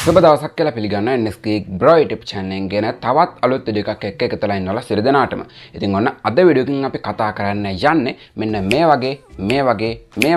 සුබ දවසක් කියලා පිළිගන්න NS Geek Bro YouTube channel එකෙන් ගෙන තවත් අලුත් වීඩියෝ එකක් එක්ක එකතුලා ඉන්නවා සිර දෙනාටම. ඉතින් ඔන්න අද වීඩියෝ එකකින් අපි කතා කරන්න යන්නේ මෙන්න මේ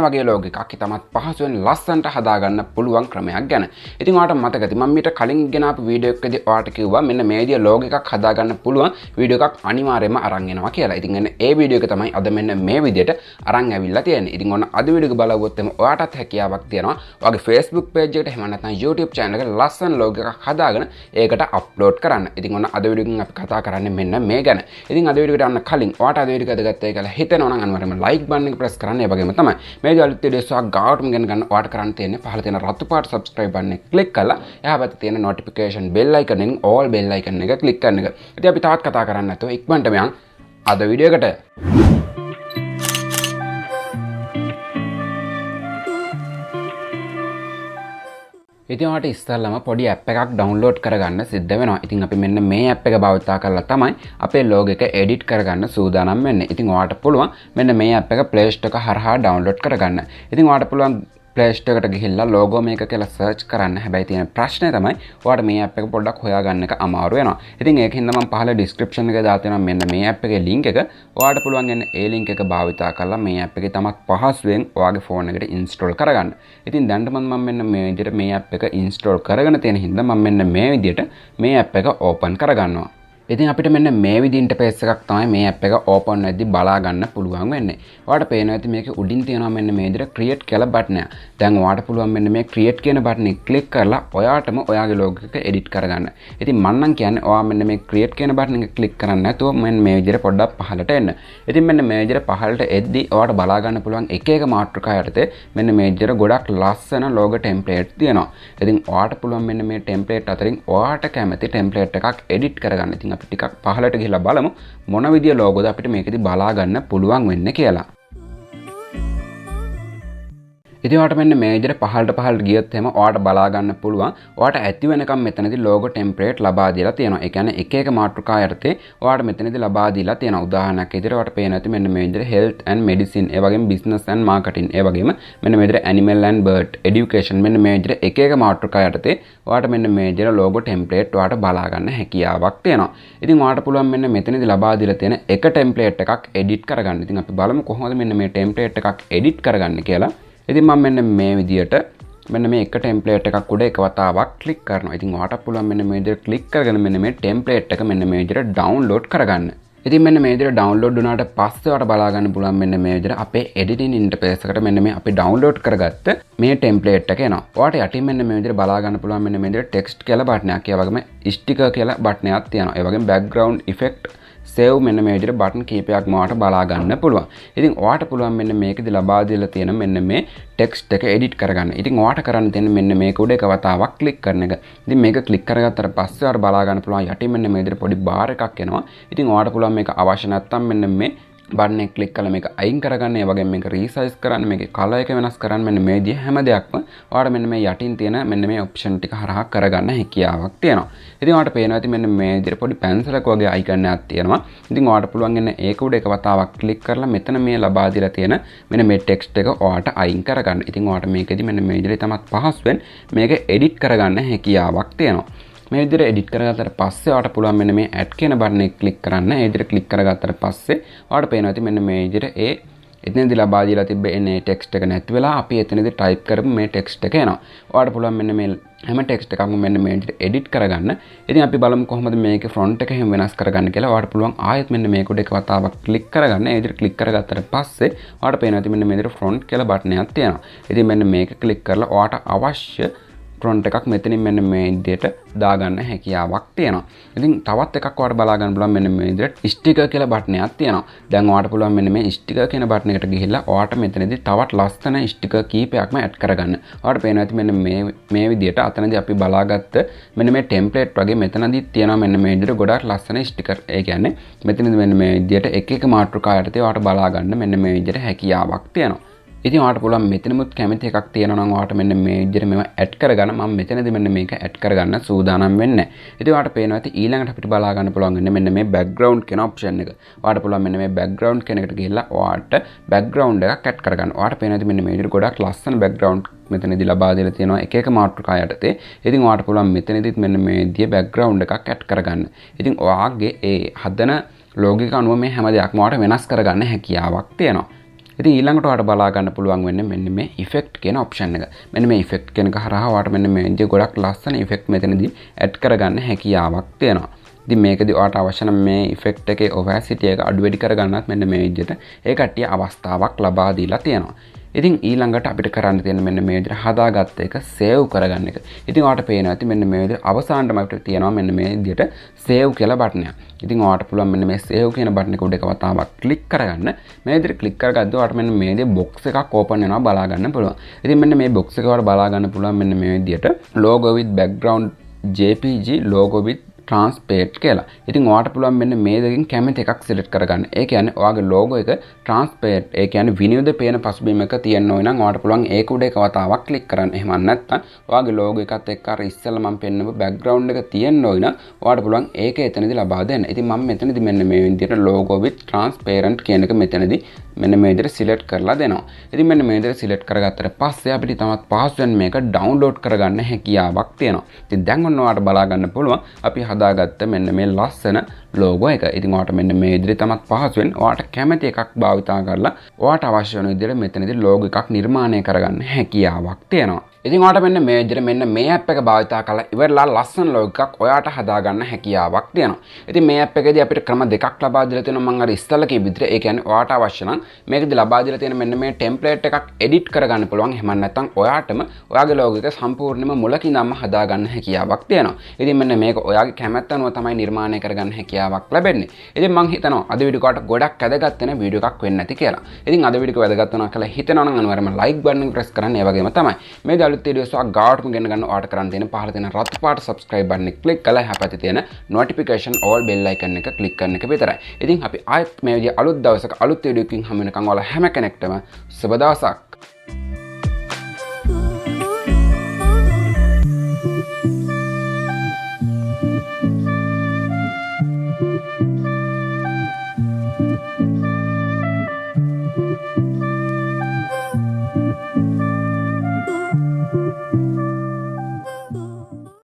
වගේ ලෝගෝ එකක් හිතමත් පහසුවෙන් ලස්සනට හදාගන්න පුළුවන් ක්‍රමයක් ගැන. ඉතින් ඔයාලට මතක ඇති මම මීට කලින් ගෙන ආපු වීඩියෝ එකකදී ඔයාලට කිව්වා මෙන්න මේ විදිය ලෝගෝ එකක් හදාගන්න පුළුවන් වීඩියෝ එකක් අනිවාර්යයෙන්ම අරන් එනවා කියලා. ඉතින් එන්න ඒ වීඩියෝ එක තමයි අද මෙන්න මේ විදියට අරන් ඇවිල්ලා තියෙන්නේ. ඉතින් ඔන්න අද වීඩියෝ එක බලවුවොත් එම ඔයාටත් හැකියාවක් තියෙනවා. ඔයාගේ Facebook page එකට එහෙම නැත්නම් YouTube channel එකට ලස්සන ලෝගෝ එකක් හදාගෙන ඒකට අප්ලෝඩ් කරන්න. ඉතින් ඔන්න අද වීඩියෝ එකෙන් අපි කතා කරන්නේ මෙන්න මේ ගැන. ඉතින් අද වීඩියෝ එකට යන්න කලින් ඔයාට අද වීඩියෝ එක වැදගත්යි කියලා හිතෙනවා නම් අනිවාර්යයෙන්ම like button එක press කරන්න. ඒ වගේම තමයි මේ අලුත් වීඩියෝස් එකක් ගාවටම ගෙන ගන්න ඔයාට කරන්න තියෙන්නේ පහළ තියෙන රතු පාට subscribe button එක click කරලා එහා පැත්තේ තියෙන notification bell icon එකෙන් all bell icon එක click කරන එක. ඉතින් අපි තවත් කතා කරන්නේ නැතුව ඉක්මනට මෙයන් අද වීඩියෝ එකට ඉතින් ඔයාලට ඉස්සෙල්ලාම පොඩි app එකක් download කරගන්න සිද්ධ වෙනවා. ඉතින් අපි මෙන්න මේ app එක භාවිතා කරලා තමයි අපේ logo එක edit කරගන්න සූදානම් වෙන්නේ. ඉතින් ඔයාලට පුළුවන් මෙන්න මේ app එක Play Store එක හරහා download කරගන්න. ඉතින් ඔයාලට පුළුවන් Play Store එකට ගිහිල්ලා logo මේක කියලා search කරන්න. හැබැයි තියෙන ප්‍රශ්නේ තමයි ඔයාලට මේ app එක පොඩ්ඩක් හොයාගන්න එක අමාරු වෙනවා. ඉතින් ඒකින්ද මම පහළ description එකේ දාලා තියෙනවා මෙන්න මේ app එකේ link එක. ඔයාලට පුළුවන් එන්න ඒ link එක භාවිතා කරලා මේ app එකේ තමත් පහසුවෙන් ඔයාගේ phone එකට install කරගන්න. ඉතින් දැන් මම මෙන්න මේ විදිහට මේ app එක install කරගෙන තියෙන හින්දා මම මෙන්න මේ විදිහට මේ app එක open කරගන්නවා. ඉතින් අපිට මෙන්න මේ විදිහේ ඉන්ටර්ෆේස් එකක් තමයි මේ app එක open වෙද්දී බලා ගන්න පුළුවන් වෙන්නේ. ඔයාලට පේනවා ඇති මේකේ උඩින් තියෙනවා මෙන්න මේ විදිහට create කියලා බටන් එක. දැන් ඔයාලට පුළුවන් මෙන්න මේ create කියන බටන් එක click කරලා ඔයාටම ඔයාගේ logo එක edit කරගන්න. ඉතින් මම නම් කියන්නේ ඔයා මෙන්න මේ create කියන බටන් එක click කරන්නේ නැතුව මෙන්න මේ විදිහට පොඩ්ඩක් පහළට එන්න. ඉතින් මෙන්න මේ විදිහට පහළට එද්දී ඔයාලට බලා ගන්න පුළුවන් එක එක මාතෘකා යටතේ මෙන්න මේ විදිහට ගොඩක් ලස්සන logo template තියෙනවා. ඉතින් ඔයාලට පුළුවන් මෙන්න මේ template අතරින් ඔයාට කැමති template එකක් edit කරගන්න. ඉතින් අපි ටිකක් පහළට ගිහිල්ලා බලමු මොන විදිය ලෝගෝද අපිට මේකෙදි බලා ගන්න පුළුවන් වෙන්නේ කියලා. ඉතින් ඔයාලට මෙන්න මේ විදිහට පහළට ගියොත් එහෙම ඔයාලට බලා ගන්න පුළුවන්. ඔයාලට ඇති වෙනකම් මෙතනදී logo template ලබා දීලා තියෙනවා. ඒ කියන්නේ එක එක මාතෘකා යටතේ ඔයාලට මෙතනදී ලබා දීලා තියෙනවා. උදාහරණයක් විදිහට ඔයාලට පේන ඇති මෙන්න මේ විදිහට health and medicine, ඒ වගේම business and marketing, ඒ වගේම මෙන්න මේ විදිහට animal and bird education, මෙන්න මේ විදිහට එක එක මාතෘකා යටතේ ඔයාලට මෙන්න මේ විදිහට logo template ඔයාලට බලා ගන්න හැකියාවක් තියෙනවා. ඉතින් ඔයාලට පුළුවන් මෙන්න මෙතනදී ලබා දීලා තියෙන එක template එකක් edit කරගන්න. ඉතින් අපි බලමු කොහොමද මෙන්න මේ template එකක් edit කරගන්නේ කියලා. ඉතින් මම මෙන්න මේ විදියට මෙන්න මේ එක template එකක් උඩ එක වතාවක් click කරනවා. ඉතින් ඔයාලට පුළුවන් මෙන්න මේ විදියට click කරගෙන මෙන්න මේ template එක මෙන්න මේ විදියට download කරගන්න. ඉතින් මෙන්න මේ විදියට download වුණාට පස්සේ ඔයාලට බලා ගන්න පුළුවන් මෙන්න මේ විදියට අපේ editing interface එකට මෙන්න මේ අපි download කරගත්ත මේ template එක එනවා. ඔයාලට යටින් මෙන්න මේ විදියට බලා ගන්න පුළුවන් මෙන්න මේ විදියට text කියලා බටනයක්, ඒ වගේම sticker කියලා බටනයක් තියෙනවා. ඒ වගේම background effect save මෙන්න මේ විදිහට බටන් කීපයක්ම ඔයාලට බලා ගන්න පුළුවන්. ඉතින් ඔයාලට පුළුවන් මෙන්න මේකෙදි ලබා දීලා තියෙන මෙන්න මේ ටෙක්ස්ට් එක එඩිට් කරගන්න. ඉතින් ඔයාලට කරන්න තියෙන්නේ මෙන්න මේක උඩ එක වතාවක් ක්ලික් කරන එක. ඉතින් මේක ක්ලික් කරගත්තට පස්සේ ඔයාලට බලා ගන්න පුළුවන් යටින් මෙන්න මේ විදිහට පොඩි බාර් එකක් එනවා. ඉතින් ඔයාලට පුළුවන් මේක අවශ්‍ය නැත්නම් මෙන්න මේ බටන් එක ක්ලික් කරලා මේක අයින් කරගන්න. ඒ වගේම මේක රීසයිස් කරන්න, මේකේ කලර් එක වෙනස් කරන්න, මෙන්න මේ විදිහ හැම දෙයක්ම ඔයාලට මෙන්න මේ යටින් තියෙන මෙන්න මේ ඔප්ෂන් ටික හරහා කරගන්න හැකියාවක් තියෙනවා. ඉතින් ඔයාලට පේනවා ඇති මෙන්න මේ විදිහට පොඩි පැන්සලක් වගේ අයිකන් එකක් තියෙනවා. ඉතින් ඔයාලට පුළුවන් එන්න ඒක උඩ එක වතාවක් ක්ලික් කරලා මෙතන මේ ලබා දීලා තියෙන මෙන්න මේ ටෙක්ස්ට් එක ඔයාලට අයින් කරගන්න. ඉතින් ඔයාලට මේකෙදි මෙන්න මේ විදිහට තමත් පහසුවෙන් මේක එඩිට් කරගන්න හැකියාවක් තියෙනවා. මේ විදිහට එඩිට් කරගත්තට පස්සේ ඔයාලට පුළුවන් මෙන්න මේ ඇඩ් කියන බටන් එක ක්ලික් කරන්න. ඒ විදිහට ක්ලික් කරගත්තට පස්සේ ඔයාලට පේනවා ඇති මෙන්න මේ විදිහට එතනදී ලබා දීලා තිබ්බ එන්නේ ටෙක්ස්ට් එක නැති වෙලා අපි එතනදී ටයිප් කරපු මේ ටෙක්ස්ට් එක එනවා. ඔයාලට පුළුවන් මෙන්න මේ හැම ටෙක්ස්ට් එකක්ම මෙන්න මේ විදිහට එඩිට් කරගන්න. ඉතින් අපි බලමු කොහොමද මේකේ ෆොන්ට් එක එහෙම වෙනස් කරගන්න කියලා. ඔයාලට පුළුවන් ආයෙත් මෙන්න මේක උඩ එක වතාවක් ක්ලික් කරගන්න. ඒ විදිහට ක්ලික් කරගත්තට පස්සේ ඔයාලට පේනවා ඇති මෙන්න මේ විදිහට ෆොන්ට් කියලා බටන් එකක් තියෙනවා. ඉතින් මෙන්න මේක ක්ලික් කරලා ඔයාලට අවශ්‍ය ෆොන්ට් එකක් මෙතනින් මෙන්න මේ විදිහට දාගන්න හැකියාවක් තියෙනවා. ඉතින් තවත් එකක් ඔයාලට බලා ගන්න පුළුවන් මෙන්න මේ විදිහට ස්ටිකර් කියලා බටන් එකක් තියෙනවා. දැන් ඔයාලට පුළුවන් මෙන්න මේ ස්ටිකර් කියන බටන් එකට ගිහිල්ලා ඔයාලට මෙතනදී තවත් ලස්සන ස්ටිකර් කීපයක්ම ඇඩ් කරගන්න. ඔයාලට පේනවා ඇති මෙන්න මේ විදිහට අතනදී අපි බලාගත්ත මෙන්න මේ ටෙම්ප්ලේට් වගේ මෙතනදී තියෙනවා මෙන්න මේ විදිහට ගොඩාක් ලස්සන ස්ටිකර්. ඒ කියන්නේ මෙතනදී මෙන්න මේ විදිහට එක එක මාතෘකා යටතේ ඔයාලට බලා ගන්න මෙන්න මේ විදිහට හැකියාවක් තියෙනවා. ඉතින් ඔයාලට පුළුවන් මෙතනමුත් කැමති එකක් තියෙනවා නම් ඔයාලට මෙන්න මේ විදිහට මේවා ඇඩ් කරගන්න. මම මෙතනදී මෙන්න මේක ඇඩ් කරගන්න සූදානම් වෙන්නේ. ඉතින් ඔයාලට පේනවා ඇති ඊළඟට අපිට බලා ගන්න පුළුවන් වෙන්නේ මෙන්න මේ background කියන option එක. ඔයාලට පුළුවන් මෙන්න මේ background කියන එකට ගිහිල්ලා ඔයාලට background එකක් ඇඩ් කරගන්න. ඔයාලට පේනවා ඇති මෙන්න මේ විදිහට ගොඩක් ලස්සන background මෙතනදී ලබා දීලා තියෙනවා එක එක මාතෘකා යටතේ. ඉතින් ඔයාට පුළුවන් මෙතනදිත් මෙන්න මේ විදිය බෑග්ග්‍රවුන්ඩ් එකක් ඇඩ් කරගන්න. ඉතින් ඔයාගේ ඒ හදන ලෝගික අනුව මේ හැම දෙයක්ම ඔයාට වෙනස් කරගන්න හැකියාවක් තියෙනවා. ඉතින් ඊළඟට ඔයාට බලා ගන්න පුළුවන් වෙන්නේ මෙන්න මේ ඉෆෙක්ට් කියන ඔප්ෂන් එක. මෙන්න මේ ඉෆෙක්ට් කියන එක හරහා ඔයාට මෙන්න මේ විදිය ගොඩක් ලස්සන ඉෆෙක්ට් මෙතනදී ඇඩ් කරගන්න හැකියාවක් තියෙනවා. ඉතින් මේකදී ඔයාට අවශ්‍ය නම් මේ ඉෆෙක්ට් එකේ ඔපැසිටි එක අඩු වැඩි කරගන්නත් මෙන්න මේ විදිහට ඒ කට්ටිය අවස්ථාවක් ලබා දීලා තියෙනවා. ඉතින් ඊළඟට අපිට කරන්න තියෙන මෙන්න මේ විදිහට හදාගත්ත එක සේව් කරගන්න එක. ඉතින් ඔයාට පේනවා ඇති මෙන්න මේ විදිහට අවසානටම අපිට තියෙනවා මෙන්න මේ විදිහට සේව් කියලා බටන් එකක්. ඉතින් ඔයාට පුළුවන් මෙන්න මේ සේව් කියන බටන් එක උඩ එක වතාවක් ක්ලික් කරගන්න. මේ විදිහට ක්ලික් කරගද්දී ඔයාට මෙන්න මේ විදිහේ බොක්ස් එකක් ඕපන් වෙනවා බලා ගන්න පුළුවන්. ඉතින් මෙන්න මේ බොක්ස් එක ඔයාලා බලා ගන්න පුළුවන් මෙන්න මේ විදිහට logo with background JPG logo with transparent කියලා. ඉතින් ඔයාට පුළුවන් මෙන්න මේ දෙකෙන් කැමති එකක් සිලෙක්ට් කරගන්න. ඒ කියන්නේ ඔයාගේ logo එක transparent ඒ කියන්නේ විනිවිද පේන පසුබිමක තියෙන්න ඕන නම් ඔයාට පුළුවන් ඒක උඩ එක වතාවක් ක්ලික් කරන්න. එහෙම නැත්නම් ඔයාගේ logo එකත් එක්ක අර ඉස්සෙල්ලා මම පෙන්නපු background එක තියෙන්න ඕන නම් ඔයාට පුළුවන් ඒක එතනදී ලබා දෙන්න. ඉතින් මම මෙතනදී මෙන්න මේ විදිහට logo with transparent කියන එක මෙතනදී මෙන්න මේ විදිහට සිලෙක්ට් කරලා දෙනවා. ඉතින් මෙන්න මේ විදිහට සිලෙක්ට් කරගත්තට පස්සේ අපිට තමත් පහසුවෙන් මේක ඩවුන්ලෝඩ් කරගන්න හැකියාවක් තියෙනවා. ඉතින් දැන් ඔන්න ඔයාලට බලා ගන්න පුළුවන් අපි හදාගත්ත මෙන්න මේ ලස්සන logo එක. ඉතින් ඔයාලට මෙන්න මේ විදිහට තමත් පහසුවෙන් ඔයාලට කැමති එකක් භාවිතා කරලා ඔයාලට අවශ්‍ය වෙන විදිහට මෙතනදී logo එකක් නිර්මාණය කරගන්න හැකියාවක් තියෙනවා. ඉතින් ඔයාලට මෙන්න මේ විදිහට මෙන්න මේ app එක භාවිතා කරලා ඉවරලා ලස්සන logo එකක් ඔයාලට හදාගන්න හැකියාවක් තියෙනවා. ඉතින් මේ app එකේදී අපිට ක්‍රම දෙකක් ලබා දීලා තියෙනවා. මම අර ඉස්සෙල්ලා කිව්ව විදිහට ඒ කියන්නේ ඔයාලට අවශ්‍ය නම් මේකදී ලබා දීලා තියෙන මෙන්න මේ ටෙම්ප්ලේට් එකක් එඩිට් කරගන්න පුළුවන්. එහෙම නැත්නම් ඔයාටම ඔයාගේ logo එක සම්පූර්ණයෙන්ම මුලකින්දම හදාගන්න හැකියාවක් තියෙනවා. ඉතින් මෙන්න මේක ඔයාගේ කැමැත්ත අනුව තමයි නිර්මාණය කරගන්න හැකියාවක් ලැබෙන්නේ. ඉතින් මම හිතනවා අද වීඩියෝ එකට ගොඩක් වැදගත් වෙන වීඩියෝ එකක් වෙන්න ඇති කියලා. ඉතින් අද වීඩියෝ එක වැදගත් වුණා කියලා හිතනවා නම් අනිවාර්යයෙන්ම like button එක press කරන්න. ඒ වගේම තමයි මේ අලුත් වීඩියෝස් ඔයා ගාවටම ගෙන ගන්න ඔයාලට කරන්න තියෙන පහළ තියෙන රතු පාට subscribe button එක click කරලා එහා පැත්තේ තියෙන notification all bell icon එක click කරන එක විතරයි. ඉතින් අපි ආයෙත් මේ විදිහ අලුත් දවසක අලුත් වීඩියෝ එකකින් හමු වෙනකන් ඔයාලා හැම කෙනෙක්ටම සුබ දවසක්.